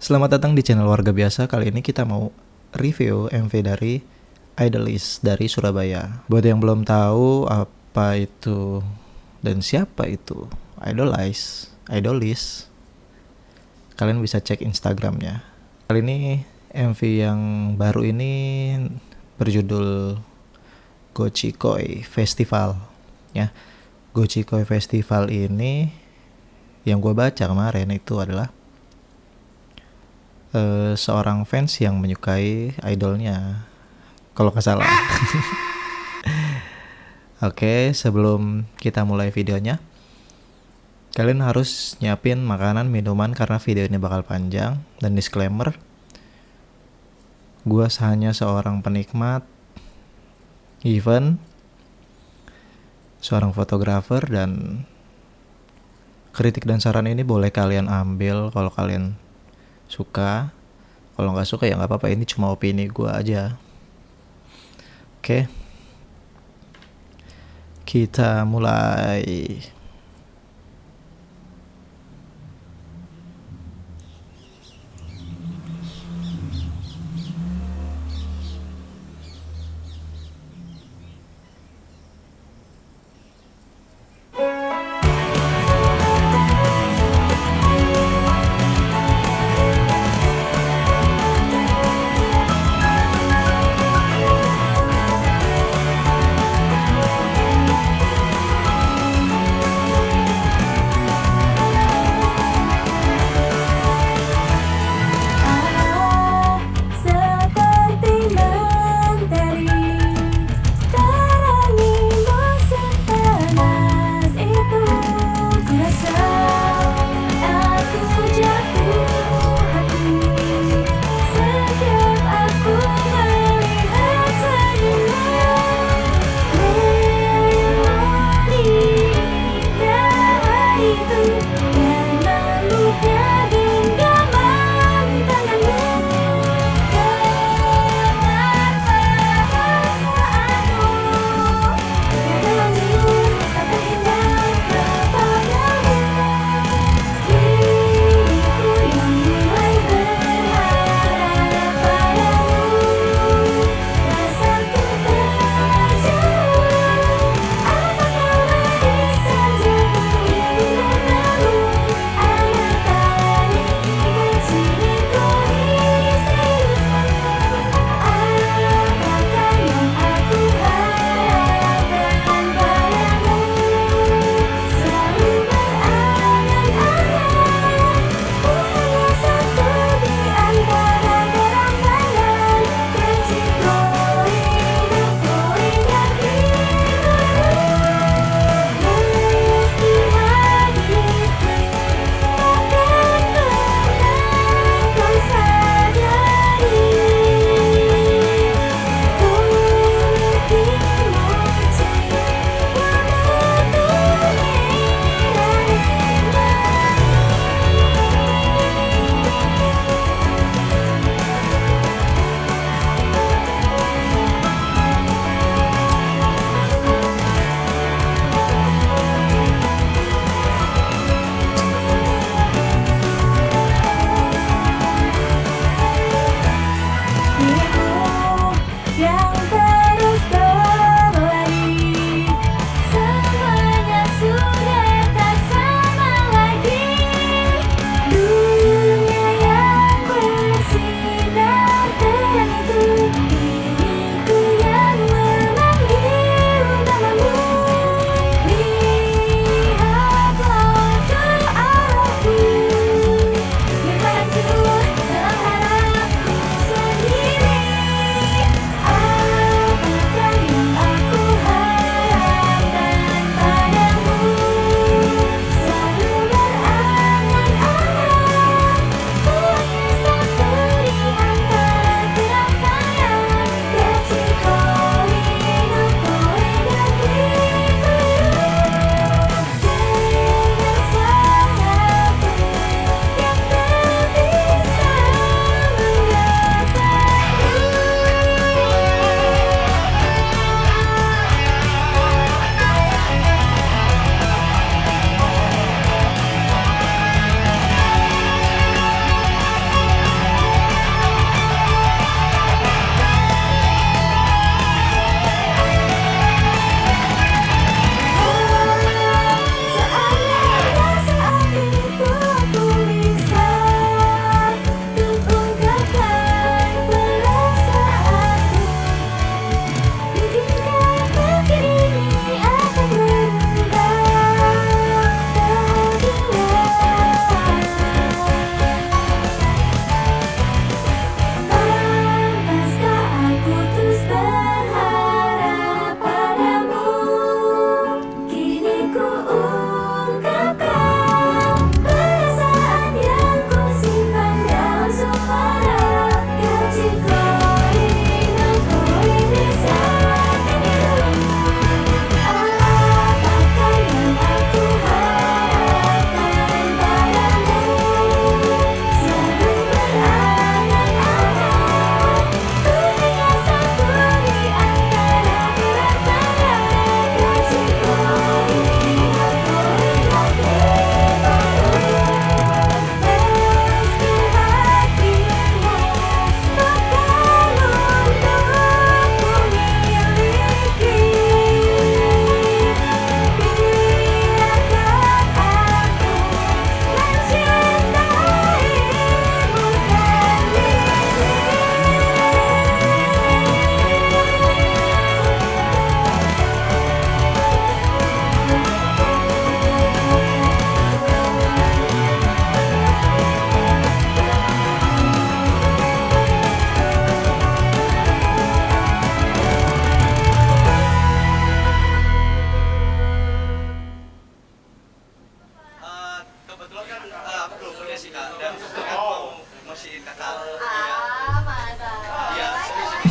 Selamat datang di channel Warga Biasa. Kali ini kita mau review MV dari Idolish dari Surabaya. Buat yang belum tahu apa itu dan siapa itu Idolish, kalian bisa cek Instagramnya. Kali ini MV yang baru ini berjudul Gochikoi Festival. Ya, Gochikoi Festival ini yang gue baca kemarin itu adalah seorang fans yang menyukai idolnya, kalau nggak salah. Oke, sebelum kita mulai videonya, kalian harus nyiapin makanan, minuman karena video ini bakal panjang. Dan disclaimer, gue hanya seorang penikmat event, seorang fotografer, dan kritik dan saran ini boleh kalian ambil kalau kalian suka. Kalau nggak suka ya nggak apa-apa, ini cuma opini gue aja. Oke, kita mulai.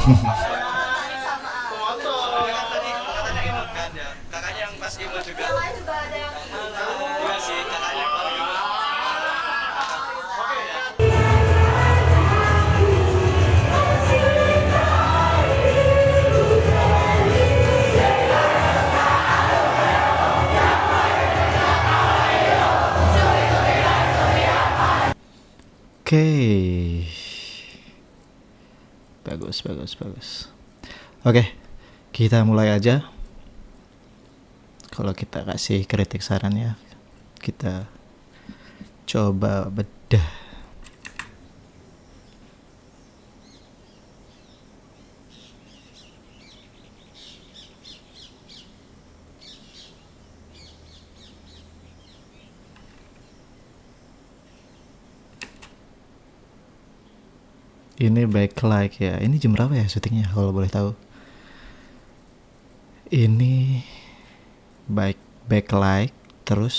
Oke. Bagus. Oke, kita mulai aja. Kalau kita kasih kritik sarannya, kita coba bedah. Ini backlight ya. Ini jam berapa ya syutingnya kalau boleh tahu? Ini backlight terus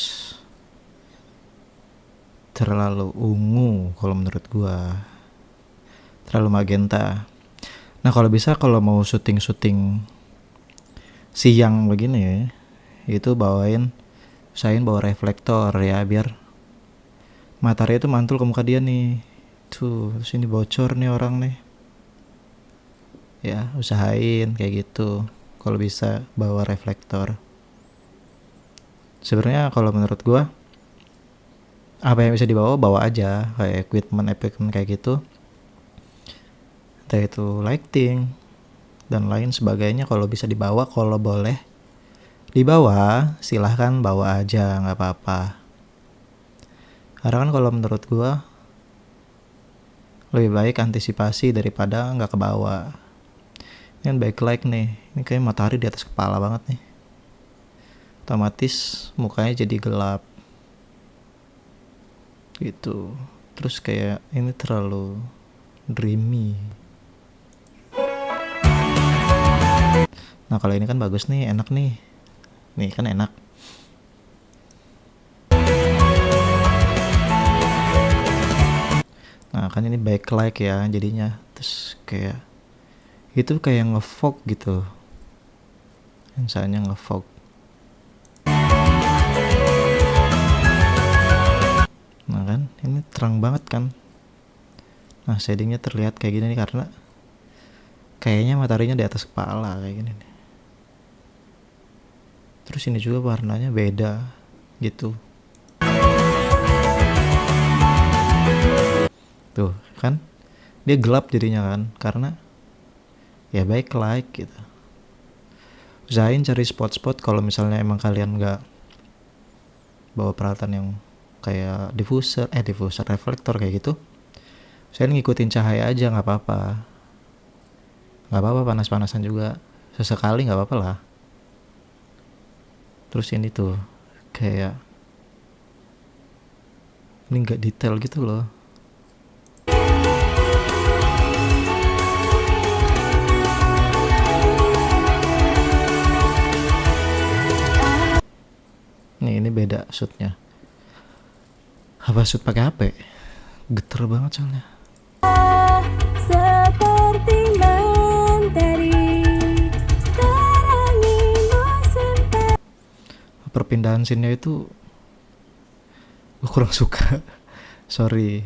terlalu ungu kalau menurut gua. Terlalu magenta. Nah, kalau bisa kalau mau syuting siang begini itu usahain bawa reflektor ya, biar matahari itu mantul ke muka dia nih. Tuh, sini bocor nih orang nih. Ya, usahain kayak gitu. Kalau bisa bawa reflektor. Sebenarnya kalau menurut gua, apa yang bisa dibawa bawa aja, kayak equipment kayak gitu. Entah itu lighting dan lain sebagainya, kalau bisa dibawa, kalau boleh dibawa, silahkan bawa aja, nggak apa-apa. Karena kan kalau menurut gua lebih baik antisipasi daripada nggak kebawa. Ini kan backlight nih, ini kayak matahari di atas kepala banget nih, otomatis mukanya jadi gelap gitu. Terus kayak ini terlalu dreamy. Nah, kalau ini kan bagus nih, enak nih kan enak. Nah, kan ini backlight ya jadinya. Terus kayak itu kayak ngefog gitu. Misalnya ngefog. Nah kan, ini terang banget kan. Nah, shadingnya terlihat kayak gini nih karena kayaknya mataharinya di atas kepala kayak gini nih. Terus ini juga warnanya beda gitu. Tuh kan, dia gelap jadinya kan, karena ya backlight gitu. Usahain cari spot-spot kalau misalnya emang kalian nggak bawa peralatan yang kayak diffuser reflektor kayak gitu. Usahain ngikutin cahaya aja, nggak apa-apa panas-panasan juga sesekali, nggak apa-apa lah. Terus ini tuh kayak ini nggak detail gitu loh. Ini beda shootnya. Apa shoot pakai HP? Geter banget soalnya. Seperti mentari terangi musim. Perpindahan scene-nya itu gue kurang suka. Sorry.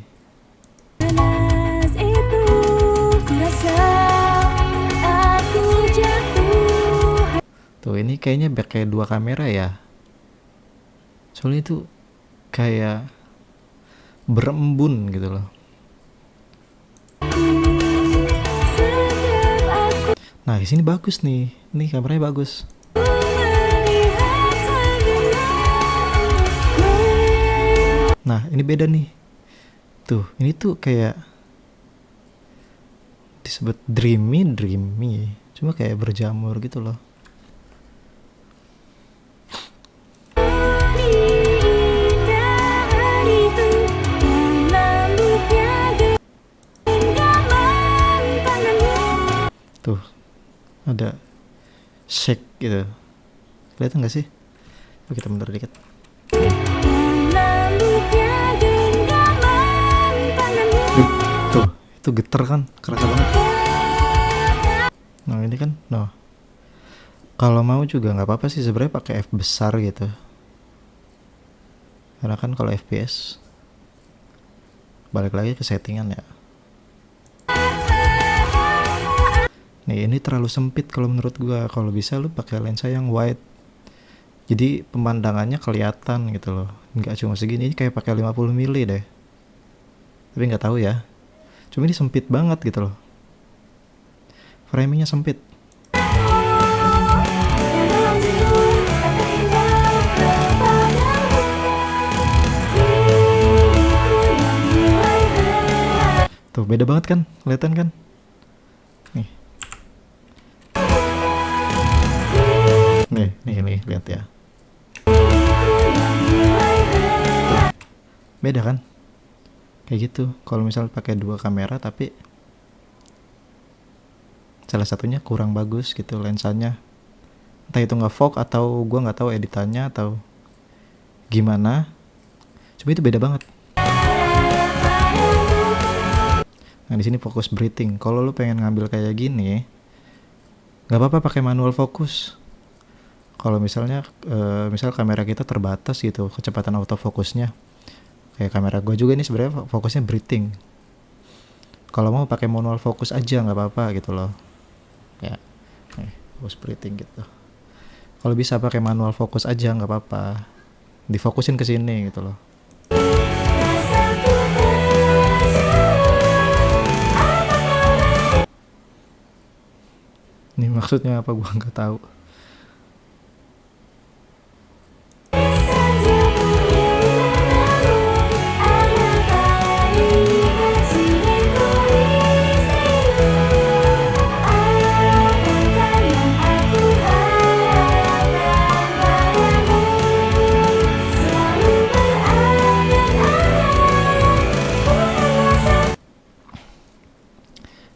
Tuh, ini kayaknya pakai 2 kamera ya. Soalnya itu kayak berembun gitu loh. Nah, di sini bagus nih. Nih kameranya bagus. Nah, ini beda nih. Tuh, ini tuh kayak disebut dreamy. Cuma kayak berjamur gitu loh. Tuh, ada shake gitu. Kelihatan gak sih? Coba kita mundur dikit. Tuh, itu geter kan, kerasa banget. Nah ini kan, no. Kalau mau juga nggak apa-apa sih sebenarnya pakai f besar gitu. Karena kan kalau FPS balik lagi ke settingan ya. Nih ini terlalu sempit kalau menurut gua. Kalau bisa lu pakai lensa yang wide. Jadi pemandangannya kelihatan gitu loh. Nggak cuma segini, ini kayak pakai 50 mili deh. Tapi nggak tahu ya. Cuma ini sempit banget gitu loh. Framingnya sempit. Tuh beda banget kan, kelihatan kan? Nih. Nih, lihat ya. Tuh. Beda kan? Kayak gitu. Kalau misal pakai 2 kamera tapi salah satunya kurang bagus gitu lensanya. Entah itu nggak fog atau gua nggak tahu editannya atau gimana. Cuma itu beda banget. Nah di sini fokus breathing. Kalau lu pengen ngambil kayak gini, nggak apa-apa pakai manual fokus. Kalau misalnya, misal kamera kita terbatas gitu, kecepatan autofokusnya. Kayak kamera gue juga ini sebenarnya fokusnya breathing. Kalau mau pakai manual fokus aja nggak apa-apa gitu loh. Ya, fokus breathing gitu. Kalau bisa pakai manual fokus aja nggak apa-apa. Difokusin ke sini gitu loh. Ini maksudnya apa gua nggak tahu.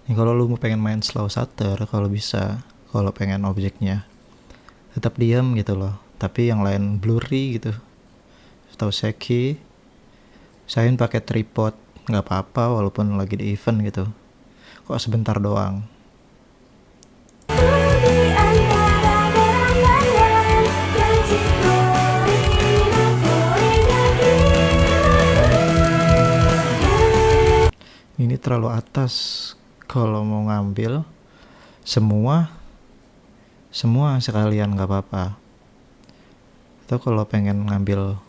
Nih kalau lu mau pengen main slow shutter, kalau bisa, kalau pengen objeknya tetap diam gitu loh, tapi yang lain blurry gitu atau shaky, usahain pakai tripod, nggak apa-apa walaupun lagi di event gitu, kok sebentar doang. Ini terlalu atas. Kalau mau ngambil semua sekalian nggak apa-apa. Atau kalau pengen ngambil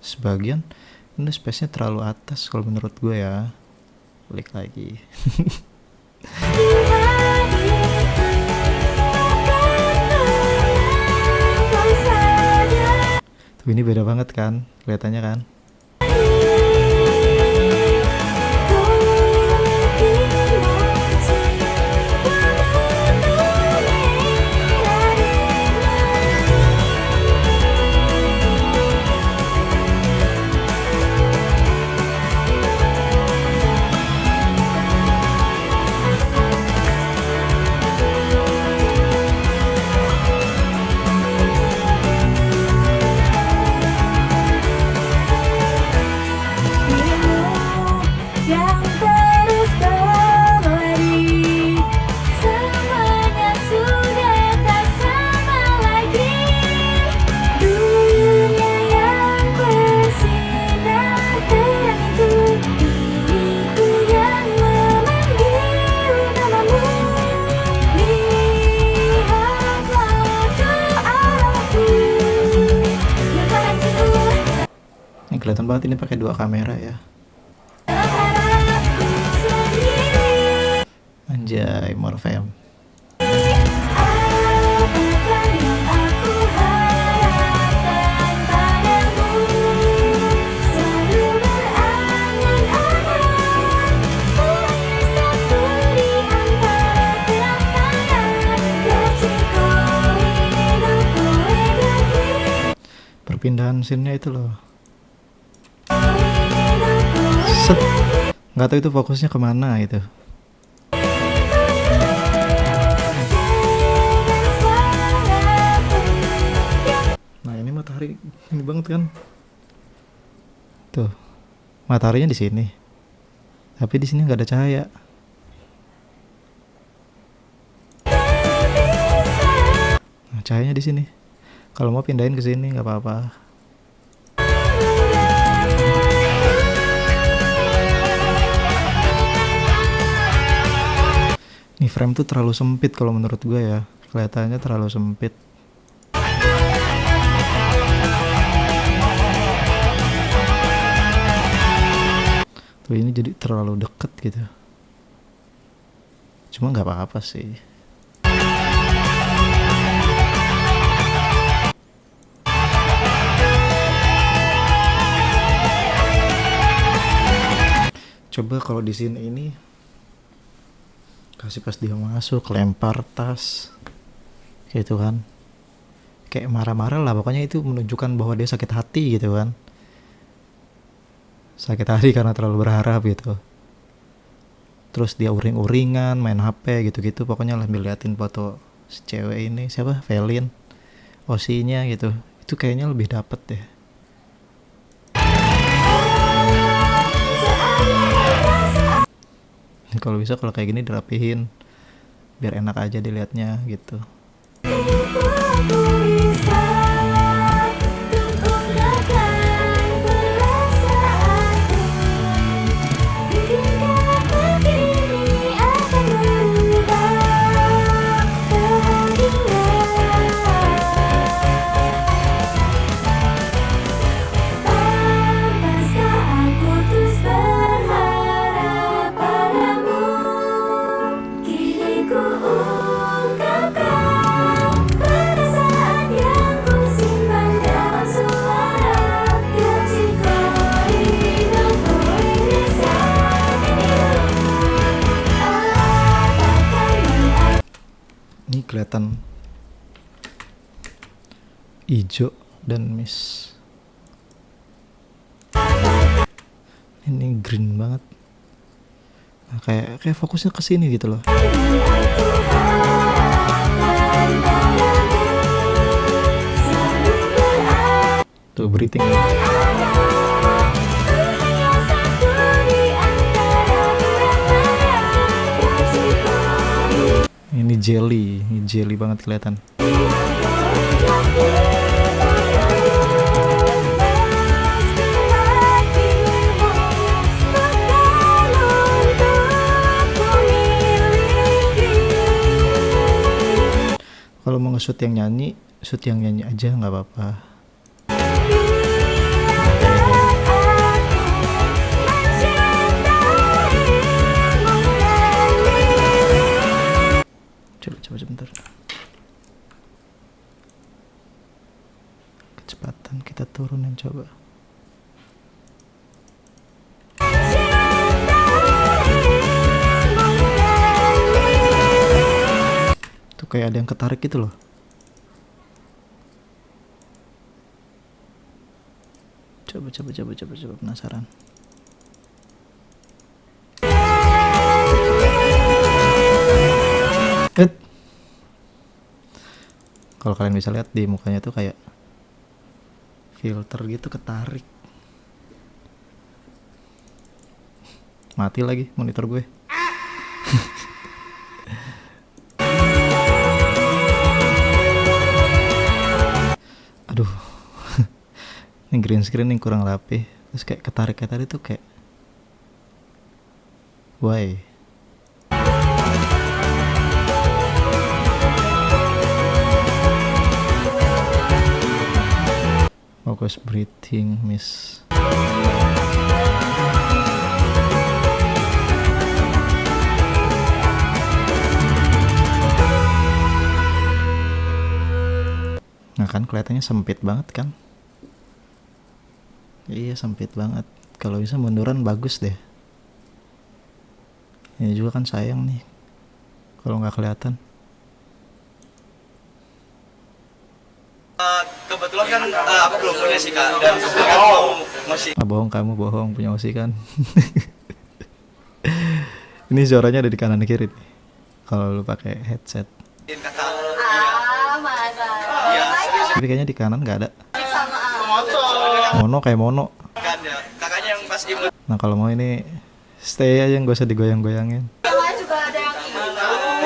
sebagian, ini space-nya terlalu atas kalau menurut gue ya. Balik lagi. Tuh ini beda banget kan, kelihatannya kan. Kelihatan banget ini pakai 2 kamera ya. Anjay, Morfem. Perpindahan scene-nya itu loh. Set. Nggak tahu itu fokusnya kemana itu. Nah ini matahari ini banget kan. Tuh mataharinya di sini, tapi di sini nggak ada cahaya. Nah, cahayanya di sini. Kalau mau pindahin ke sini nggak apa-apa. Ini frame tuh terlalu sempit kalau menurut gue ya. Kelihatannya terlalu sempit. Tuh ini jadi terlalu deket gitu. Cuma nggak apa-apa sih. Coba kalau di sini ini kasih pas dia masuk, lempar tas gitu kan, kayak marah-marah lah pokoknya, itu menunjukkan bahwa dia sakit hati gitu kan, sakit hati karena terlalu berharap gitu. Terus dia uring-uringan, main HP gitu-gitu, pokoknya lah liatin foto si cewek ini, siapa, Velin, Osinya gitu, itu kayaknya lebih dapet deh. Kalau bisa kalau kayak gini dirapihin biar enak aja dilihatnya gitu. Ini kelihatan hijau dan mist. Ini green banget. Nah, kayak fokusnya ke sini gitu loh. Tuh breathing. Ini jelly banget kelihatan. Kalau mau nge-shoot yang nyanyi, shoot yang nyanyi aja nggak apa-apa. Coba sebentar. Kecepatan kita turunin coba. Tuh kayak ada yang ketarik gitu loh. Coba penasaran. Kalau kalian bisa lihat di mukanya tuh kayak filter gitu ketarik. Mati lagi monitor gue. Aduh. Ini green screen yang kurang rapi. Terus kayak ketarik kayak tadi tuh kayak why? Focus breathing, miss. Nah kan kelihatannya sempit banget kan? Iya sempit banget. Kalau bisa munduran bagus deh. Ini juga kan sayang nih kalau nggak kelihatan. Kebetulan kan aku belum punya sih kak, dan mau masih. Bohong, kamu bohong, punya Osi kan. Ini suaranya ada di kanan kiri nih kalau lu pakai headset. Masa. Iya, serius. Tapi kayaknya di kanan nggak ada. Motor. Mono kayak mono. Kan ya, kakaknya yang pas imut. Nah kalau mau ini stay aja, nggak usah digoyang-goyangin. Yang lain juga ada yang ini.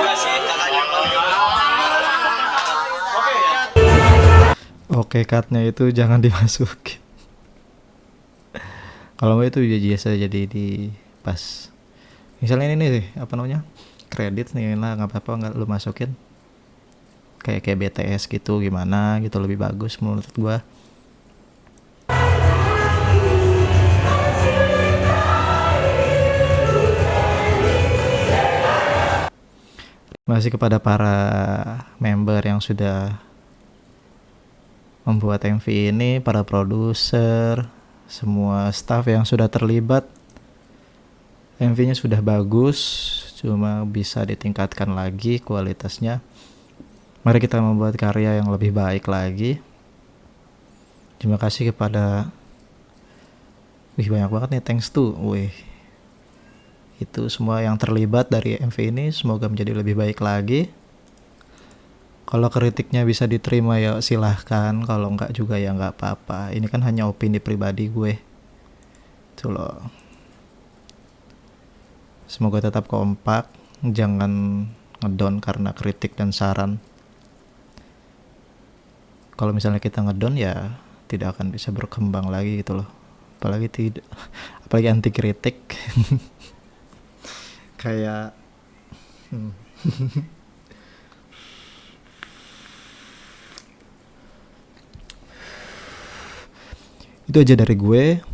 Enggak sih, kakaknya yang mau. Oke ya. oke cutnya itu jangan dimasukin. Kalau nggak itu biasa jadi di pas misalnya ini sih apa namanya kredit nih, nah nggak apa-apa nggak lu masukin kayak BTS gitu, gimana gitu lebih bagus menurut gua. Masih kepada para member yang sudah membuat MV ini, para produser, semua staff yang sudah terlibat. MV-nya sudah bagus, cuma bisa ditingkatkan lagi kualitasnya. Mari kita membuat karya yang lebih baik lagi. Terima kasih kepada banyak banget nih, thanks to itu semua yang terlibat dari MV ini, semoga menjadi lebih baik lagi. Kalau kritiknya bisa diterima ya silahkan, kalau enggak juga ya enggak apa-apa. Ini kan hanya opini pribadi gue. Itu loh. Semoga tetap kompak, jangan ngedon karena kritik dan saran. Kalau misalnya kita ngedon ya tidak akan bisa berkembang lagi gitu loh. Apalagi anti kritik. Kayak itu aja dari gue.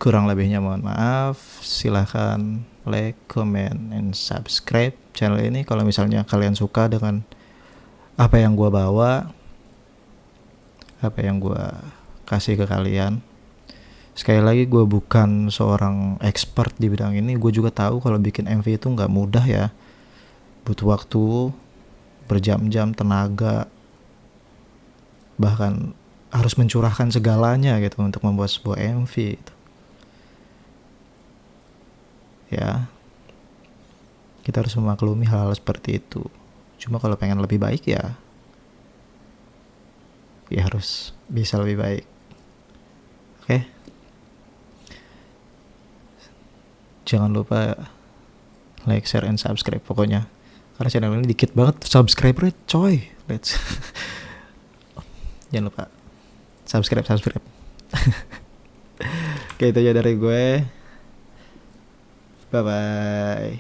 Kurang lebihnya mohon maaf. Silahkan like, comment, and subscribe channel ini kalau misalnya kalian suka dengan apa yang gue bawa, apa yang gue kasih ke kalian. Sekali lagi gue bukan seorang expert di bidang ini. Gue juga tahu kalau bikin MV itu gak mudah ya. Butuh waktu berjam-jam, tenaga, bahkan harus mencurahkan segalanya gitu untuk membuat sebuah MV gitu. Ya, kita harus memaklumi hal-hal seperti itu. Cuma kalau pengen lebih baik ya harus bisa lebih baik. Oke? Jangan lupa like, share, and subscribe pokoknya. Karena channel ini dikit banget subscriber coy. Jangan lupa subscribe. Oke, itu aja dari gue. Bye bye.